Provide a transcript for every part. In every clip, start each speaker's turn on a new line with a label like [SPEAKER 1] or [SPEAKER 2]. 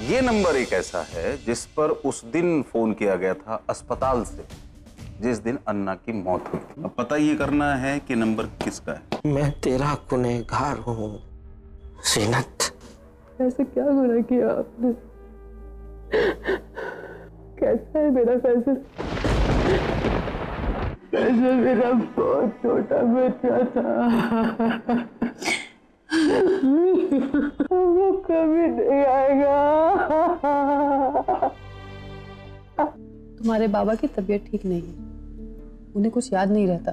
[SPEAKER 1] ये नंबर एक ऐसा है जिस पर उस दिन फोन किया गया था अस्पताल से, जिस दिन अन्ना की मौत हुई। अब पता ये करना है कि नंबर किसका है।
[SPEAKER 2] मैं तेरा गुनहगार हूँ ज़ीनत।
[SPEAKER 3] ऐसे क्या गुनाह किया आपने? कैसा है मेरा फैसल? फैसल मेरा बहुत छोटा बच्चा था, वो कभी नहीं आएगा। तुम्हारे बाबा की तबीयत ठीक नहीं है, उन्हें कुछ याद नहीं रहता।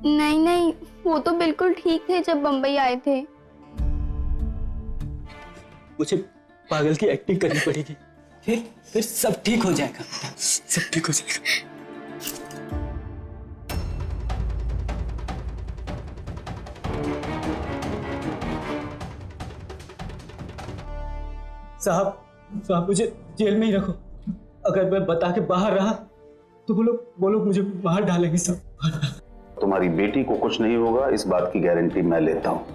[SPEAKER 4] नहीं नहीं, वो तो बिल्कुल ठीक थे जब बम्बई आए थे।
[SPEAKER 5] मुझे पागल की एक्टिंग करनी पड़ेगी, फिर सब ठीक हो जाएगा, सब ठीक हो जाएगा। साहब मुझे जेल में ही रखो। अगर मैं बता के बाहर रहा तो वो लोग मुझे बाहर डालेंगे साहब।
[SPEAKER 1] तुम्हारी बेटी को कुछ नहीं होगा, इस बात की गारंटी मैं लेता हूं।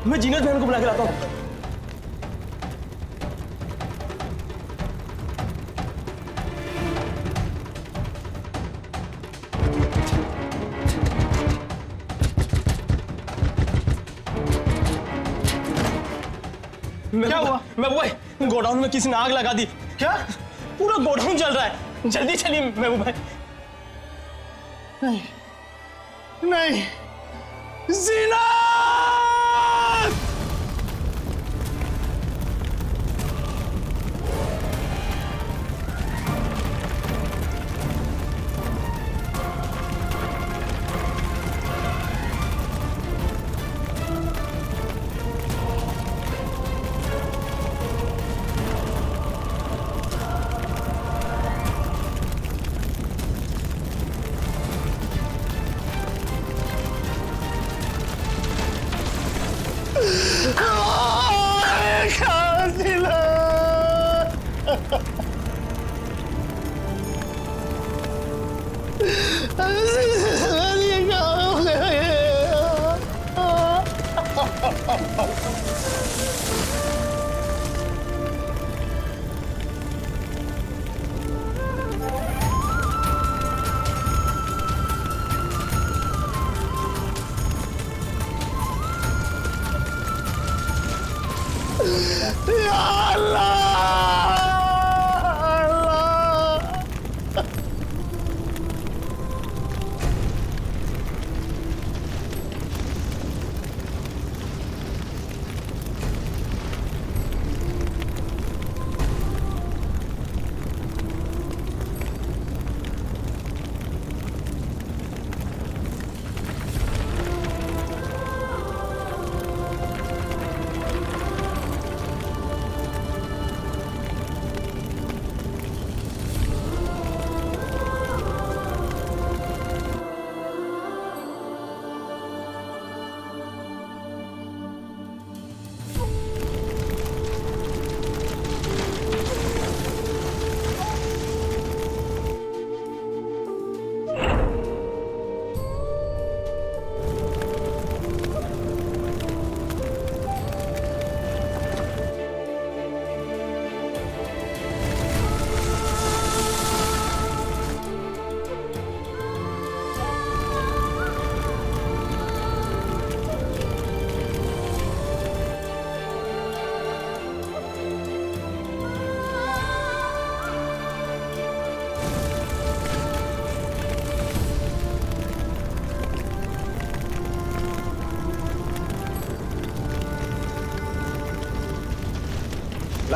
[SPEAKER 5] मैं जीनत बहन को बुला के लाता हूँ। क्या हुआ? महबूब भाई, गोडाउन में किसी ने आग लगा दी। क्या? पूरा गोडाउन जल रहा है, जल्दी चलिए महबूब भाई। नहीं नहीं, जीनत!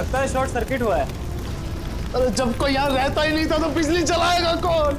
[SPEAKER 5] लगता है शॉर्ट सर्किट हुआ है।
[SPEAKER 6] अरे जब कोई यहाँ रहता ही नहीं था तो बिजली चलाएगा कौन?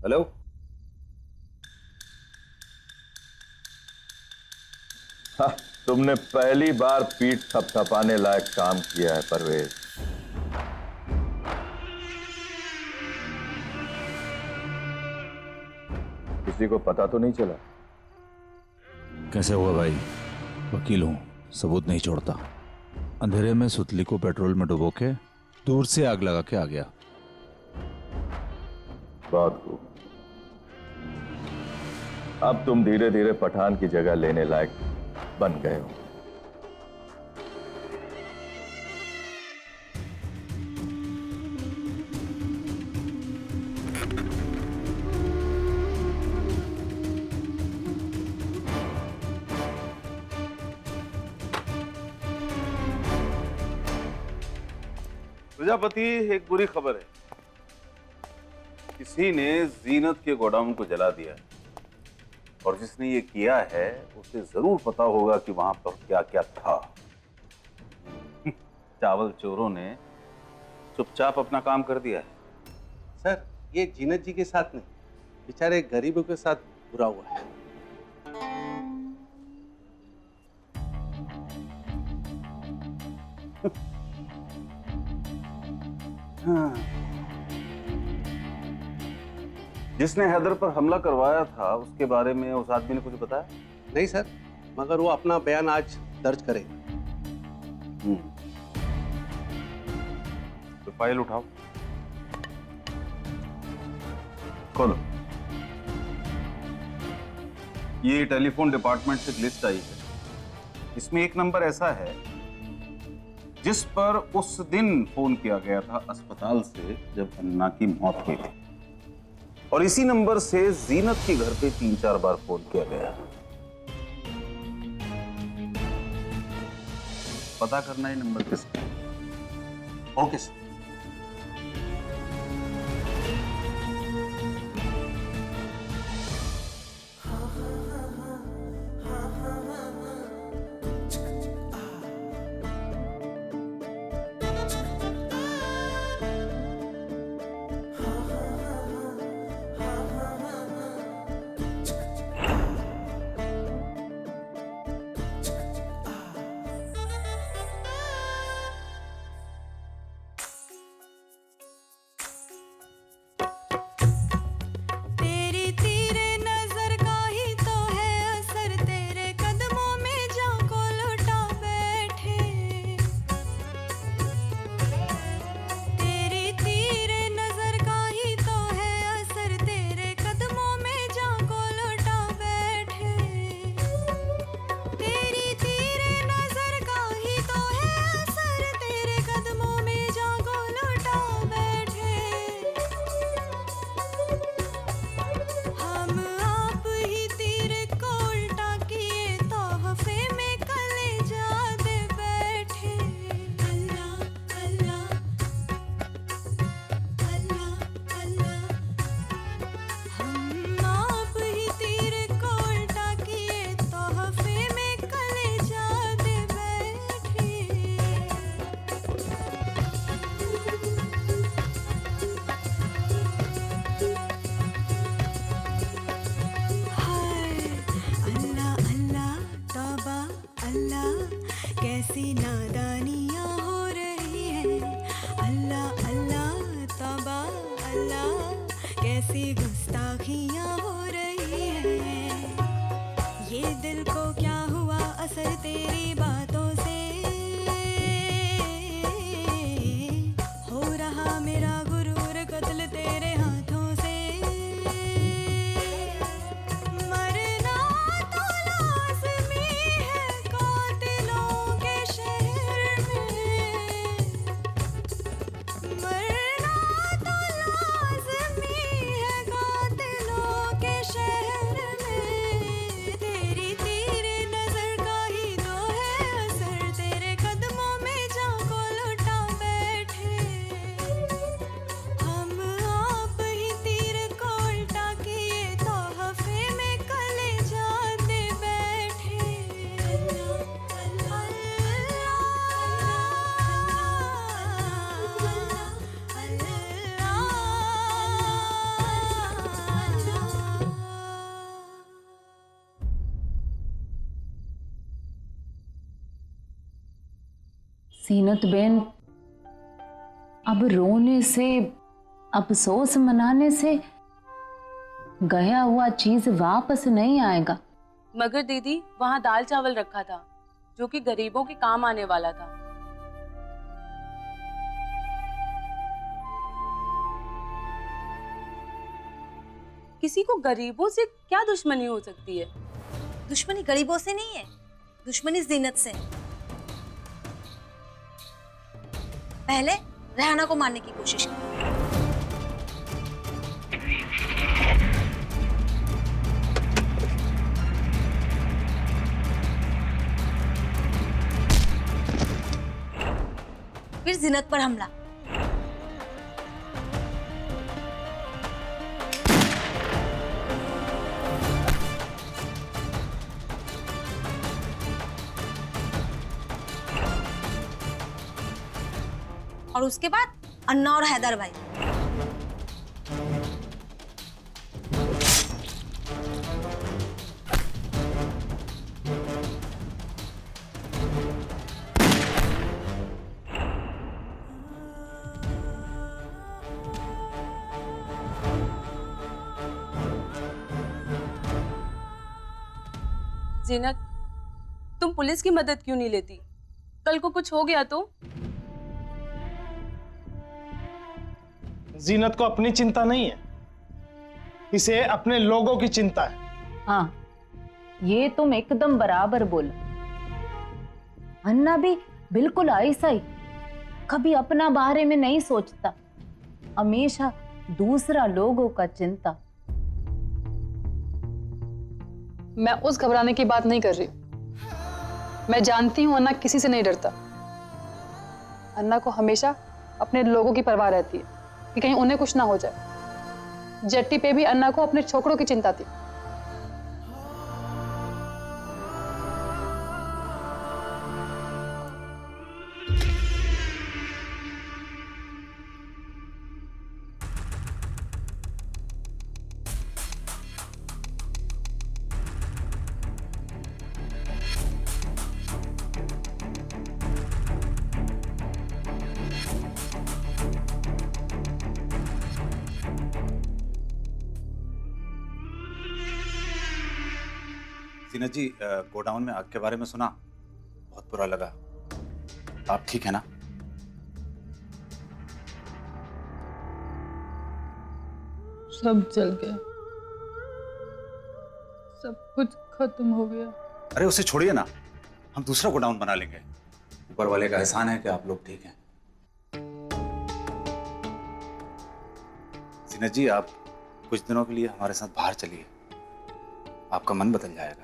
[SPEAKER 7] हेलो। हाँ, तुमने पहली बार पीठ थपथपाने लायक काम किया है परवेज। किसी को पता तो नहीं चला?
[SPEAKER 8] कैसे हुआ भाई? वकील हूं, सबूत नहीं छोड़ता। अंधेरे में सुतली को पेट्रोल में डुबो के दूर से आग लगा के आ गया।
[SPEAKER 7] बहुत खूब। अब तुम धीरे धीरे पठान की जगह लेने लायक बन गए हो।
[SPEAKER 1] प्रजापति, एक बुरी खबर है। किसी ने जीनत के गोडाउन को जला दिया है और जिसने ये किया है उसे जरूर पता होगा कि वहां पर क्या क्या था। चावल चोरों ने चुपचाप अपना काम कर दिया है।
[SPEAKER 2] सर, ये जीनत जी के साथ नहीं, बेचारे गरीबों के साथ बुरा हुआ है।
[SPEAKER 1] हाँ। जिसने हैदर पर हमला करवाया था उसके बारे में उस आदमी ने कुछ बताया?
[SPEAKER 2] नहीं सर, मगर वो अपना बयान आज दर्ज करेगा।
[SPEAKER 1] तो फाइल उठाओ, खोलो। ये टेलीफोन डिपार्टमेंट से लिस्ट आई है। इसमें एक नंबर ऐसा है जिस पर उस दिन फोन किया गया था अस्पताल से जब अन्ना की मौत हुई थी, और इसी नंबर से जीनत के घर पे 3-4 बार फोन किया गया। पता करना ये नंबर किसका है।
[SPEAKER 2] Okay sir.
[SPEAKER 9] जीनत बेन, अब रोने से, अफसोस मनाने से गया हुआ चीज वापस नहीं आएगा।
[SPEAKER 10] मगर दीदी वहां दाल चावल रखा था जो कि गरीबों के काम आने वाला था। किसी को गरीबों से क्या दुश्मनी हो सकती है?
[SPEAKER 11] दुश्मनी गरीबों से नहीं है, दुश्मनी जीनत से। पहले रेहाना को मारने की कोशिश की, फिर जीनत पर हमला। और उसके बाद अन्ना और हैदर भाई।
[SPEAKER 10] जीनत, तुम पुलिस की मदद क्यों नहीं लेती? कल को कुछ हो गया तो?
[SPEAKER 6] जीनत को अपनी चिंता नहीं है, इसे अपने लोगों की चिंता है।
[SPEAKER 9] हाँ, ये तुम एकदम बराबर बोला। अन्ना भी बिल्कुल ऐसा ही, कभी अपना बारे में नहीं सोचता, हमेशा दूसरा लोगों का चिंता।
[SPEAKER 3] मैं उस घबराने की बात नहीं कर रही। मैं जानती हूँ अन्ना किसी से नहीं डरता। अन्ना को हमेशा अपने लोगों की परवाह रहती है कि कहीं उन्हें कुछ ना हो जाए। जेट्टी पे भी अन्ना को अपने छोकरों की चिंता थी।
[SPEAKER 1] जीनत जी, गोडाउन में आग के बारे में सुना, बहुत बुरा लगा। आप ठीक है ना?
[SPEAKER 3] सब जल गया, सब कुछ खत्म हो गया।
[SPEAKER 1] अरे उसे छोड़िए ना, हम दूसरा गोडाउन बना लेंगे। ऊपर वाले का एहसान है कि आप लोग ठीक हैं। जीनत जी, आप कुछ दिनों के लिए हमारे साथ बाहर चलिए, आपका मन बदल जाएगा।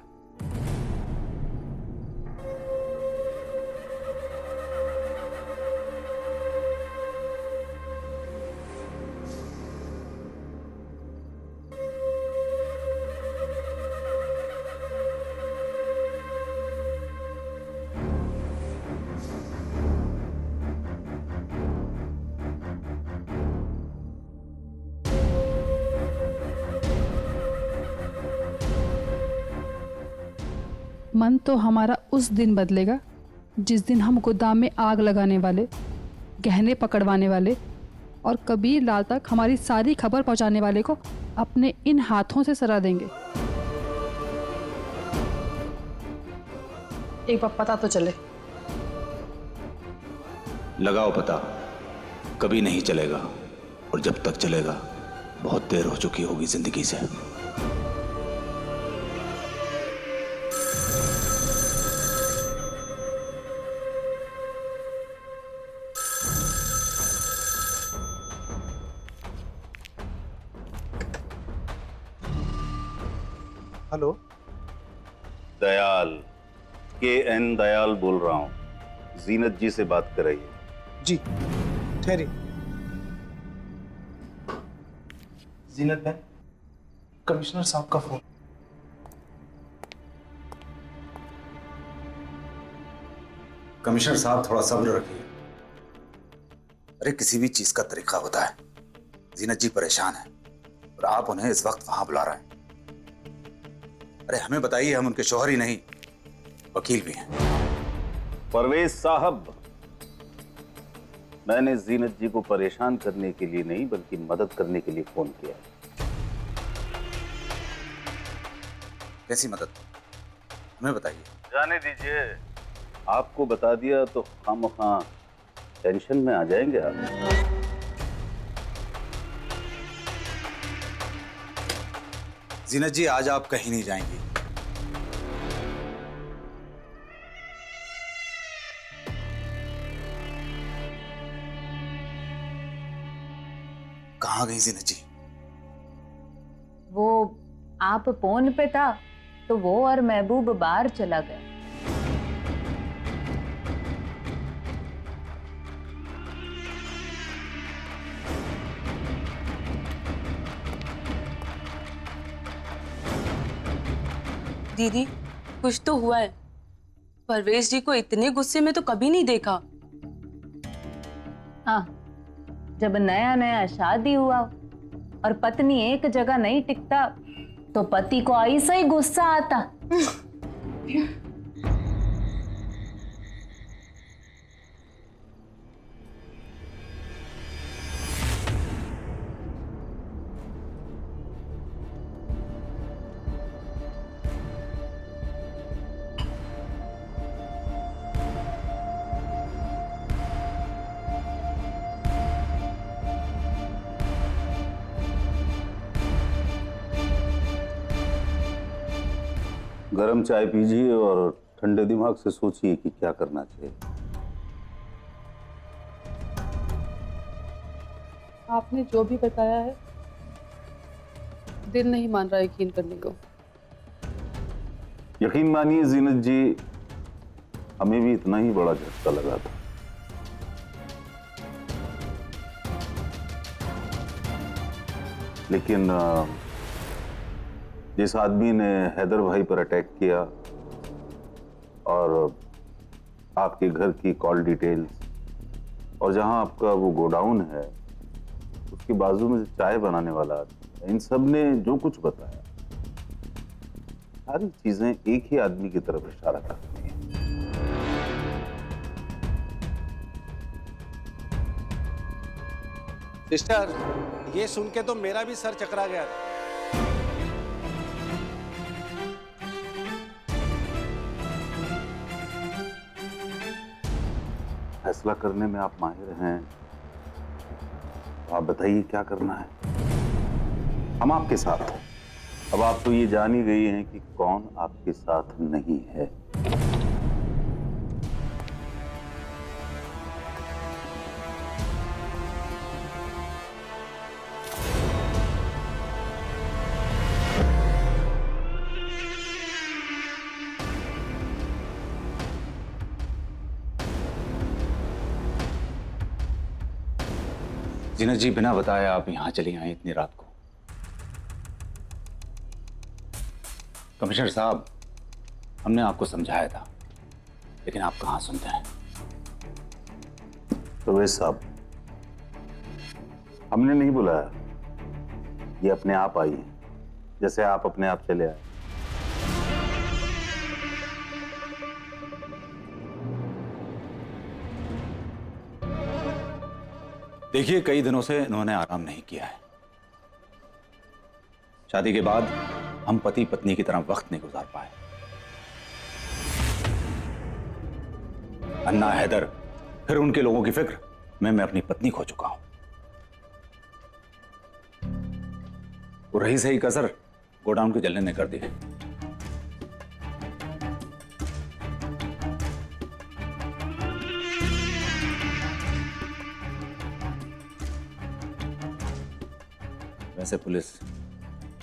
[SPEAKER 3] मन तो हमारा उस दिन बदलेगा जिस दिन हम गोदाम में आग लगाने वाले, गहने पकड़वाने वाले और कबीर लाल तक हमारी सारी खबर पहुंचाने वाले को अपने इन हाथों से सरा देंगे। एक बार पता तो चले।
[SPEAKER 8] लगाओ पता, कभी नहीं चलेगा, और जब तक चलेगा बहुत देर हो चुकी होगी जिंदगी से।
[SPEAKER 2] हेलो,
[SPEAKER 1] दयाल, KN दयाल बोल रहा हूँ। जीनत जी से बात कर रही है।
[SPEAKER 6] जी ठहरिए। जीनत बहन, कमिश्नर साहब का फोन।
[SPEAKER 1] कमिश्नर साहब, थोड़ा सब्र रखिए। अरे किसी भी चीज का तरीका होता है। जीनत जी परेशान है और आप उन्हें इस वक्त वहां बुला रहे हैं। अरे हमें बताइए, हम उनके शौहर ही नहीं वकील भी हैं। परवेज साहब, मैंने जीनत जी को परेशान करने के लिए नहीं बल्कि मदद करने के लिए फोन किया।
[SPEAKER 8] कैसी मदद, हमें बताइए।
[SPEAKER 1] जाने दीजिए, आपको बता दिया तो खामखा टेंशन में आ जाएंगे आप।
[SPEAKER 8] जीनत जी, आज आप कहीं नहीं जाएंगी। कहाँ गई जीनत जी?
[SPEAKER 9] वो आप फोन पे था तो वो और महबूब बाहर चला गया।
[SPEAKER 10] दीदी कुछ तो हुआ है। परवेश जी को इतने गुस्से में तो कभी नहीं देखा।
[SPEAKER 9] हाँ, जब नया नया शादी हुआ और पत्नी एक जगह नहीं टिकता तो पति को ऐसा ही गुस्सा आता।
[SPEAKER 1] गरम चाय पीजिए और ठंडे दिमाग से सोचिए कि क्या करना चाहिए।
[SPEAKER 3] आपने जो भी बताया है दिल नहीं मान रहा यकीन करने को।
[SPEAKER 1] यकीन मानिए जीनत जी, हमें भी इतना ही बड़ा झटका लगा था। लेकिन जिस आदमी ने हैदर भाई पर अटैक किया और आपके घर की कॉल डिटेल्स और जहां आपका वो गोडाउन है उसके बाजू में चाय बनाने वाला आदमी, इन सब ने जो कुछ बताया सारी चीजें एक ही आदमी की तरफ इशारा करती हैं।
[SPEAKER 2] सिस्टर, ये सुन के तो मेरा भी सर चकरा गया था।
[SPEAKER 1] फैसला करने में आप माहिर हैं, तो आप बताइए क्या करना है। हम आपके साथ हैं। अब आप तो ये जान ही गई हैं कि कौन आपके साथ नहीं है।
[SPEAKER 8] जीनत जी, बिना बताए आप यहां चली आई इतनी रात को। कमिश्नर साहब, हमने आपको समझाया था लेकिन आप कहां सुनते हैं।
[SPEAKER 1] परवेश साहब, हमने नहीं बुलाया, ये अपने आप आई है, जैसे आप अपने आप चले आए।
[SPEAKER 8] देखिए, कई दिनों से इन्होंने आराम नहीं किया है। शादी के बाद हम पति पत्नी की तरह वक्त नहीं गुजार पाए। अन्ना, हैदर, फिर उनके लोगों की फिक्र में मैं अपनी पत्नी खो चुका हूं। वो रही सही कसर गोडाउन के जलने ने कर दी है। वैसे पुलिस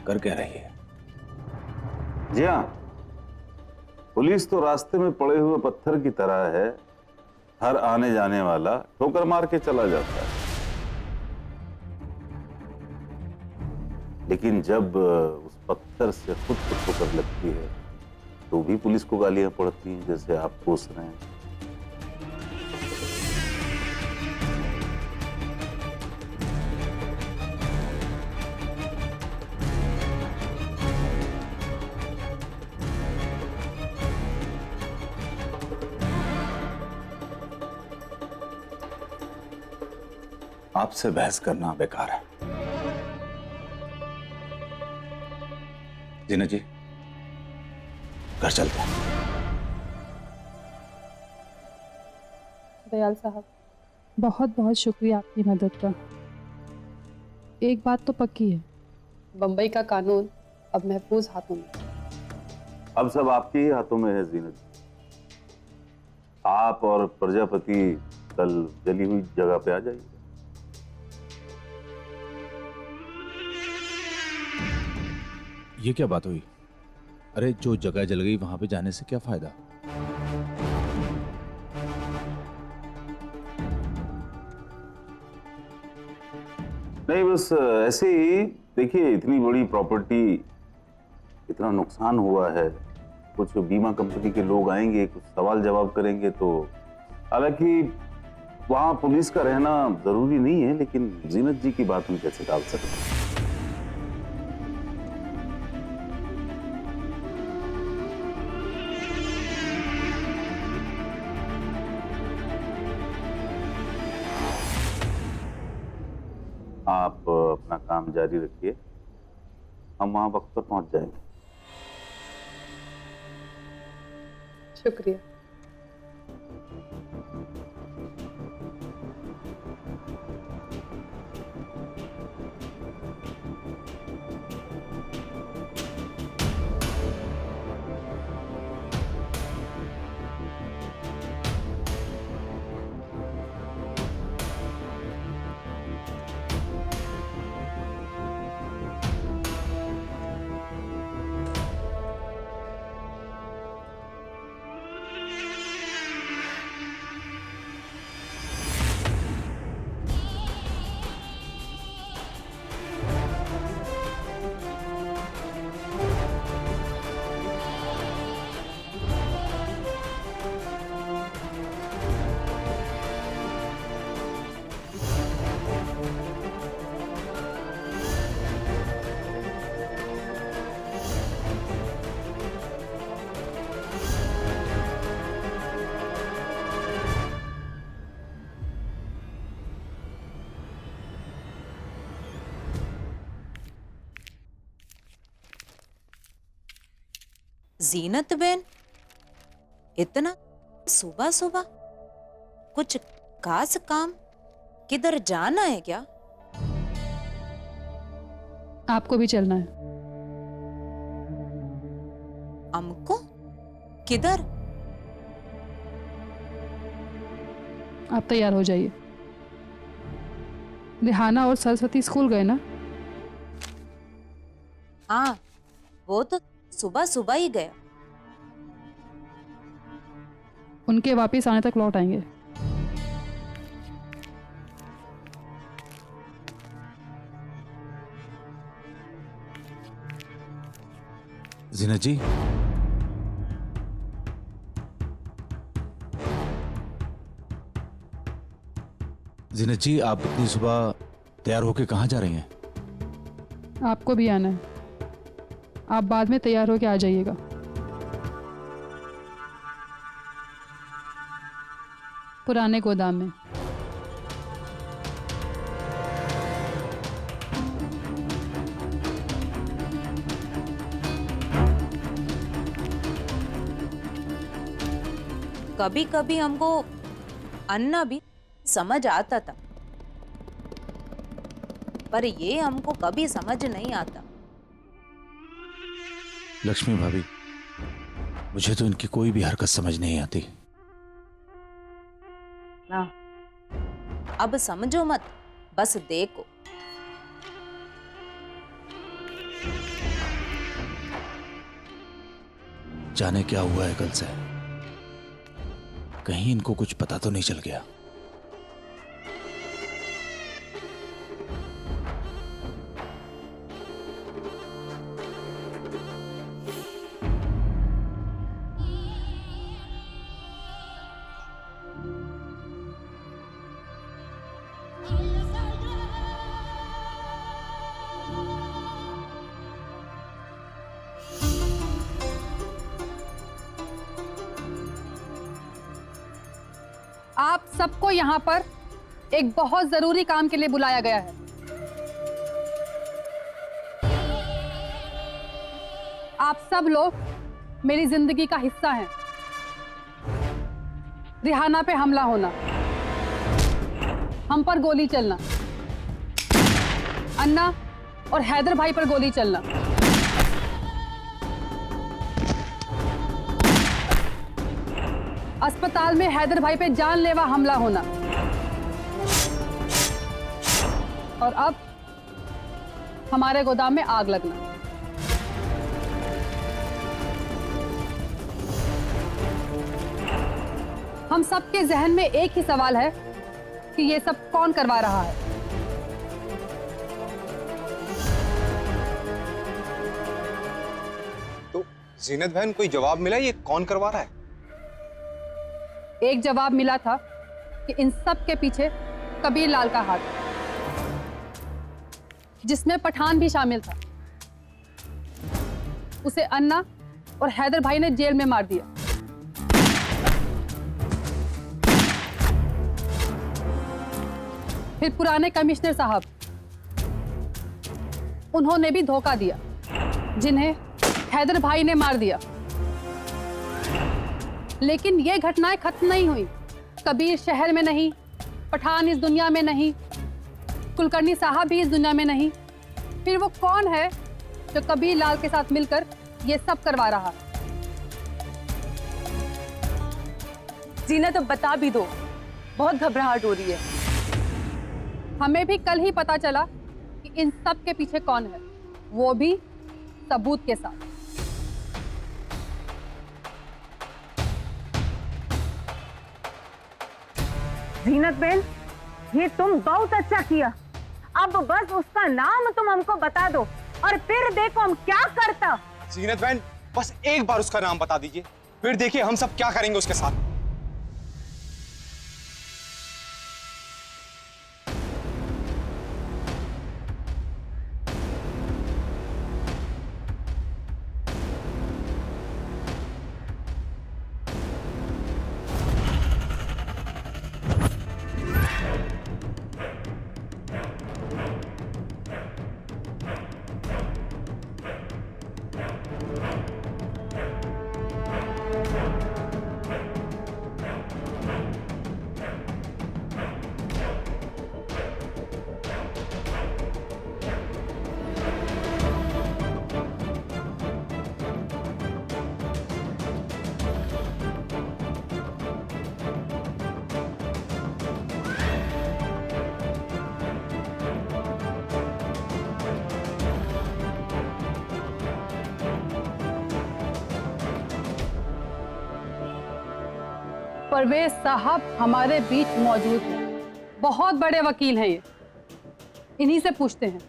[SPEAKER 8] कर क्या रही है?
[SPEAKER 1] जी हाँ, पुलिस तो रास्ते में पड़े हुए पत्थर की तरह है, हर आने जाने वाला ठोकर मार के चला जाता है। लेकिन जब उस पत्थर से खुद को ठोकर लगती है तो भी पुलिस को गालियां पड़ती हैं, जैसे आप कोस रहे हैं। आपसे बहस करना बेकार है। जीनत जी, घर चलते हैं।
[SPEAKER 3] दयाल साहब, बहुत बहुत शुक्रिया आपकी मदद का। एक बात तो पक्की है, बंबई का कानून अब महफूज हाथों में।
[SPEAKER 1] अब सब आपके ही हाथों में है जीनत जी। आप और प्रजापति कल जली हुई जगह पे आ जाइए।
[SPEAKER 8] ये क्या बात हुई? अरे जो जगह जल गई वहां पे जाने से क्या फायदा?
[SPEAKER 1] नहीं, बस ऐसे ही। देखिए, इतनी बड़ी प्रॉपर्टी, इतना नुकसान हुआ है, कुछ बीमा कंपनी के लोग आएंगे, कुछ सवाल जवाब करेंगे। तो हालांकि वहां पुलिस का रहना जरूरी नहीं है, लेकिन जीनत जी की बात हम कैसे टाल सकते हैं? आप अपना काम जारी रखिए, हम वहां वक्त पर पहुंच जाएंगे।
[SPEAKER 3] शुक्रिया।
[SPEAKER 12] जीनत बेन, इतना सुबह सुबह कुछ खास काम? किधर जाना है क्या?
[SPEAKER 3] आपको भी चलना है।
[SPEAKER 12] हमको? किधर?
[SPEAKER 3] आप तैयार हो जाइए। रिहाना और सरस्वती स्कूल गए ना?
[SPEAKER 12] हाँ, वो तो सुबह सुबह ही गया।
[SPEAKER 3] उनके वापस आने तक लौट आएंगे।
[SPEAKER 8] जीनत जी, जीनत जी, आप इतनी सुबह तैयार होके कहाँ जा रही हैं?
[SPEAKER 3] आपको भी आना है। आप बाद में तैयार होके आ जाइएगा। पुराने गोदाम में।
[SPEAKER 12] कभी कभी हमको अन्ना भी समझ आता था, पर ये हमको कभी समझ नहीं आता।
[SPEAKER 8] लक्ष्मी भाभी, मुझे तो इनकी कोई भी हरकत समझ नहीं आती।
[SPEAKER 12] ना, अब समझो मत, बस देखो।
[SPEAKER 8] जाने क्या हुआ है कल से? कहीं इनको कुछ पता तो नहीं चल गया?
[SPEAKER 3] आप सबको यहाँ पर एक बहुत जरूरी काम के लिए बुलाया गया है। आप सब लोग मेरी जिंदगी का हिस्सा हैं। रिहाना पे हमला होना, हम पर गोली चलना, अन्ना और हैदर भाई पर गोली चलना, अस्पताल में हैदर भाई पे जानलेवा हमला होना, और अब हमारे गोदाम में आग लगना। हम सबके जहन में एक ही सवाल है कि ये सब कौन करवा रहा है।
[SPEAKER 13] तो जीनत बहन, कोई जवाब मिला ये कौन करवा रहा है?
[SPEAKER 3] एक जवाब मिला था कि इन सब के पीछे कबीर लाल का हाथ है, जिसमें पठान भी शामिल था। उसे अन्ना और हैदर भाई ने जेल में मार दिया। फिर पुराने कमिश्नर साहब, उन्होंने भी धोखा दिया, जिन्हें हैदर भाई ने मार दिया। लेकिन ये घटनाएं खत्म नहीं हुई। कबीर शहर में नहीं, पठान इस दुनिया में नहीं, कुलकर्णी साहब भी इस दुनिया में नहीं। फिर वो कौन है जो कबीर लाल के साथ मिलकर ये सब करवा रहा है?
[SPEAKER 10] जीना, तो बता भी दो, बहुत घबराहट हो रही है।
[SPEAKER 3] हमें भी कल ही पता चला कि इन सब के पीछे कौन है, वो भी सबूत के साथ।
[SPEAKER 9] जीनत बहन, ये तुम बहुत अच्छा किया। अब बस उसका नाम तुम हमको बता दो और फिर देखो हम क्या करता।
[SPEAKER 13] जीनत बहन, बस एक बार उसका नाम बता दीजिए, फिर देखिए हम सब क्या करेंगे उसके साथ।
[SPEAKER 3] परवेज साहब हमारे बीच मौजूद हैं, बहुत बड़े वकील हैं ये, इन्हीं से पूछते हैं।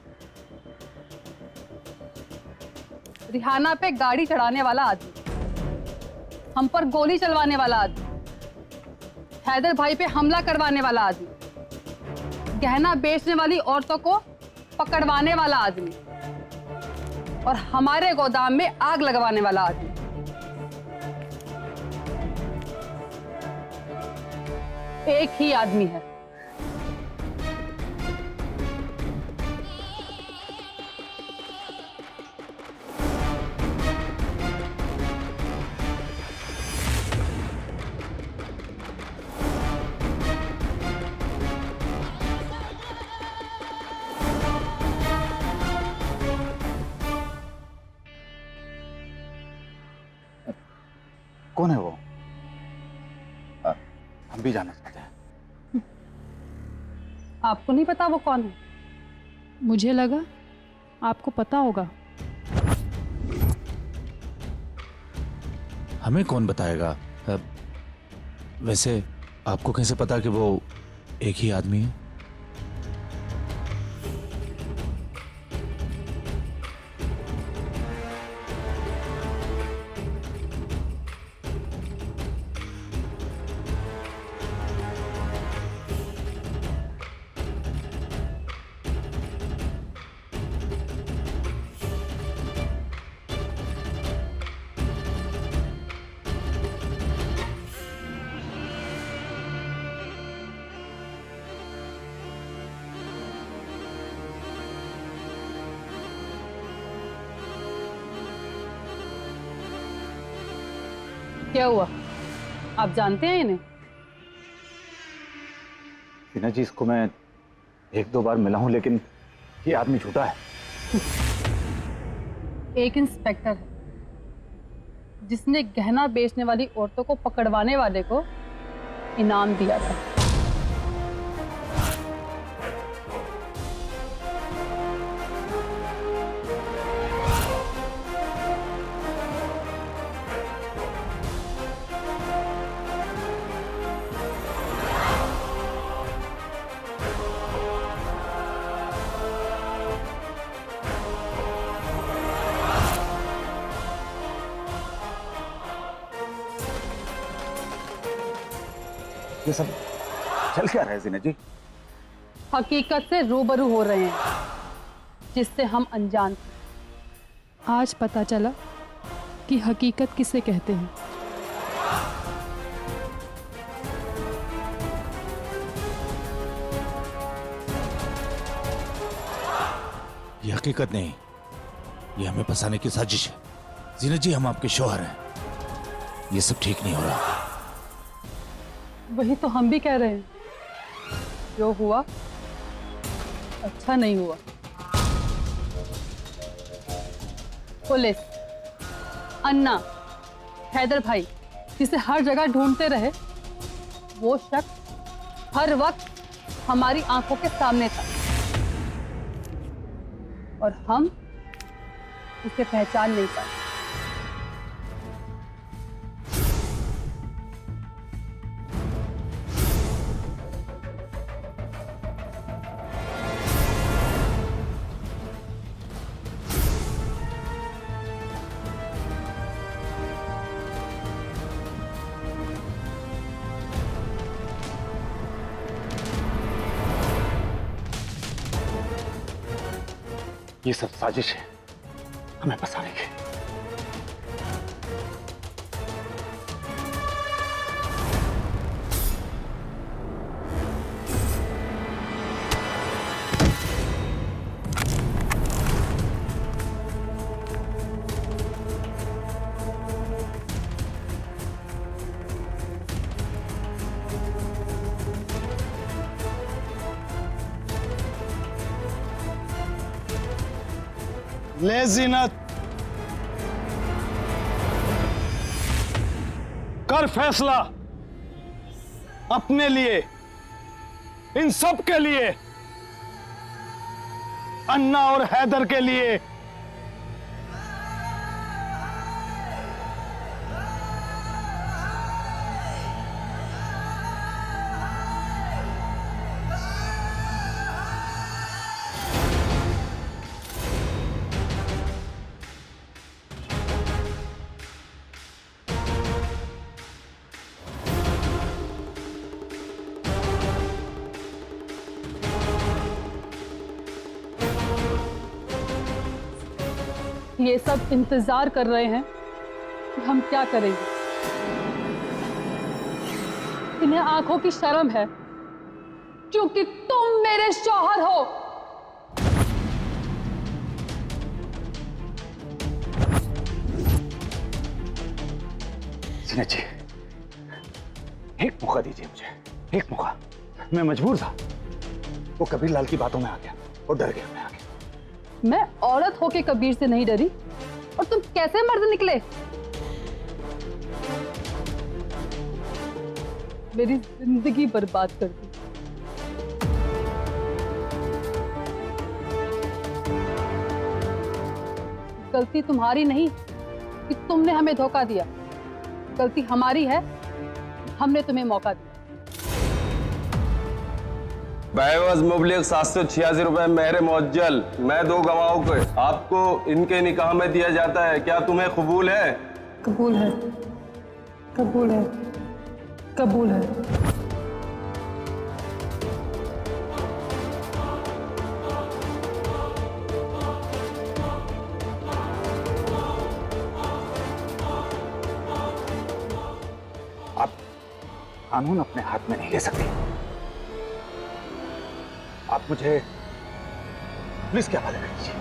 [SPEAKER 3] रिहाना पे गाड़ी चढ़ाने वाला आदमी, हम पर गोली चलवाने वाला आदमी, हैदर भाई पे हमला करवाने वाला आदमी, गहना बेचने वाली औरतों को पकड़वाने वाला आदमी और हमारे गोदाम में आग लगवाने वाला आदमी। एक ही आदमी है।
[SPEAKER 1] कौन है वो? हम भी जानना चाहते हैं।
[SPEAKER 3] आपको नहीं पता वो कौन है? मुझे लगा आपको पता होगा।
[SPEAKER 8] हमें कौन बताएगा? वैसे आपको कैसे पता कि वो एक ही आदमी है?
[SPEAKER 3] क्या हुआ? आप जानते हैं इन्हें?
[SPEAKER 8] टीना जी, इसको मैं 1-2 बार मिला हूं, लेकिन ये आदमी झूठा है।
[SPEAKER 3] एक इंस्पेक्टर है जिसने गहना बेचने वाली औरतों को पकड़वाने वाले को इनाम दिया था।
[SPEAKER 8] ये सब चल क्या रहा है जीना जी?
[SPEAKER 3] हकीकत से रूबरू हो रहे हैं जिससे हम अनजान थे। आज पता चला कि हकीकत किसे कहते हैं।
[SPEAKER 8] ये हकीकत नहीं, ये हमें फंसाने की साजिश है। जीना जी, हम आपके शौहर हैं, ये सब ठीक नहीं हो रहा।
[SPEAKER 3] वही तो हम भी कह रहे हैं, जो हुआ अच्छा नहीं हुआ। पुलिस, अन्ना, हैदर भाई जिसे हर जगह ढूंढते रहे, वो शख्स हर वक्त हमारी आंखों के सामने था और हम उसे पहचान नहीं पाए।
[SPEAKER 8] ये सब साजिश है हमें फंसाने की।
[SPEAKER 6] ले जीनत, कर फैसला अपने लिए, इन सब के लिए, अन्ना और हैदर के लिए।
[SPEAKER 3] ये सब इंतजार कर रहे हैं कि हम क्या करेंगे। इन्हें आंखों की शर्म है क्योंकि तुम मेरे शौहर हो।
[SPEAKER 8] जीना जी, एक मौका दीजिए मुझे, एक मौका। मैं मजबूर था, वो कबीर लाल की बातों में आ गया और डर गया मैं आगे।
[SPEAKER 3] मैं औरत होके कबीर से नहीं डरी, और तुम कैसे मर्द निकले? मेरी जिंदगी बर्बाद कर दी। गलती तुम्हारी नहीं कि तुमने हमें धोखा दिया, गलती हमारी है, हमने तुम्हें मौका दिया।
[SPEAKER 14] बेवज मुबलिग 786 रुपए मेहर मुअज्जल, मैं 2 गवाहों को आपको इनके निकाह में दिया जाता है, क्या तुम्हें कबूल है?
[SPEAKER 3] कबूल है, कबूल है, कबूल है।
[SPEAKER 8] आप कानून अपने हाथ में नहीं ले सकते। आप मुझे पुलिस के हवाले कर दीजिए।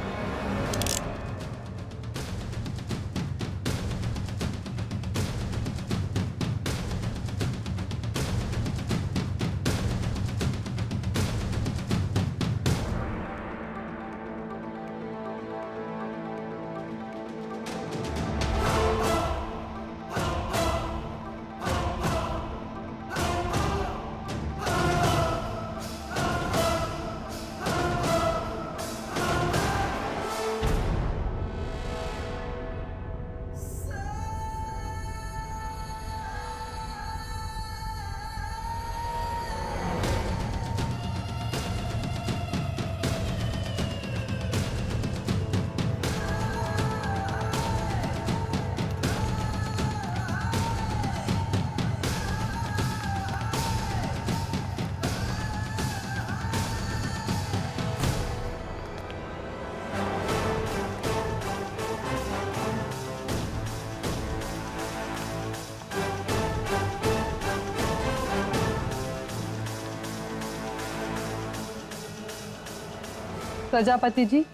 [SPEAKER 3] प्रजापति जी,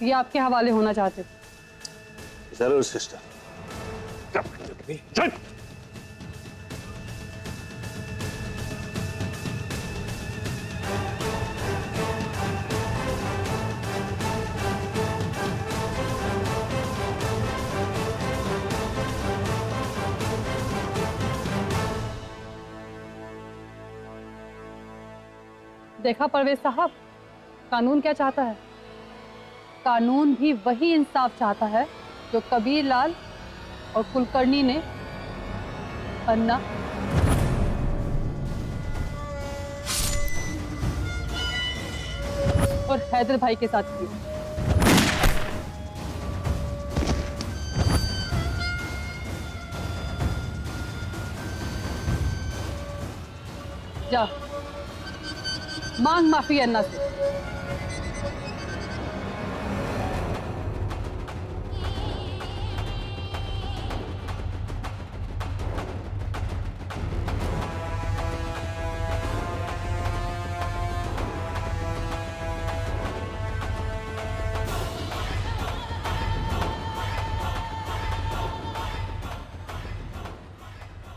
[SPEAKER 3] ये आपके हवाले होना चाहते थे।
[SPEAKER 2] जरूर सिस्टर।
[SPEAKER 13] चल।
[SPEAKER 3] देखा परवेज साहब, कानून क्या चाहता है? कानून भी वही इंसाफ चाहता है जो कबीर लाल और कुलकर्णी ने अन्ना और हैदर भाई के साथ किया। जा मांग माफी अन्ना से।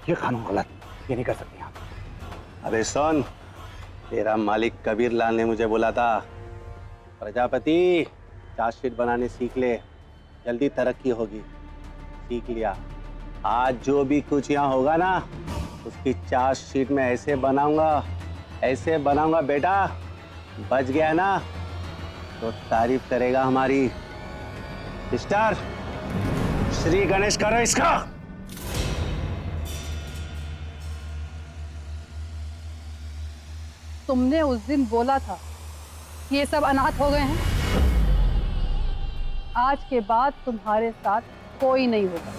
[SPEAKER 13] ये कानून गलत, ये नहीं कर सकते आप।
[SPEAKER 2] अबे सुन, तेरा मालिक कबीर लाल ने मुझे बोला था, प्रजापति चार्जशीट बनाने सीख ले, जल्दी तरक्की होगी। सीख लिया। आज जो भी कुछ यहाँ होगा ना, उसकी चार्जशीट में ऐसे बनाऊंगा बेटा, बच गया ना तो तारीफ करेगा हमारी। सिस्टर, श्री गणेश करो इसका।
[SPEAKER 3] तुमने उस दिन बोला था कि ये सब अनाथ हो गए हैं। आज के बाद तुम्हारे साथ कोई नहीं होगा।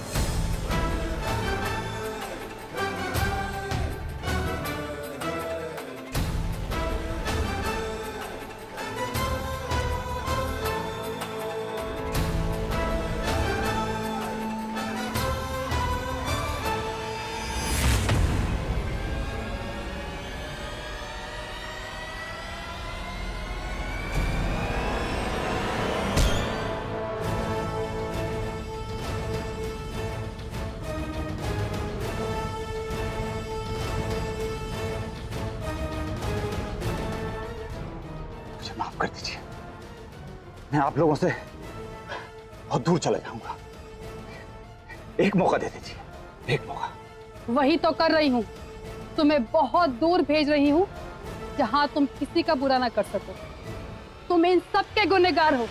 [SPEAKER 13] माफ कर दीजिए, मैं आप लोगों से बहुत दूर चला जाऊंगा। एक मौका दे दीजिए, एक मौका।
[SPEAKER 3] वही तो कर रही हूँ, तुम्हें बहुत दूर भेज रही हूँ, जहाँ तुम किसी का बुरा ना कर सको। तुम इन सब के गुनहगार हो।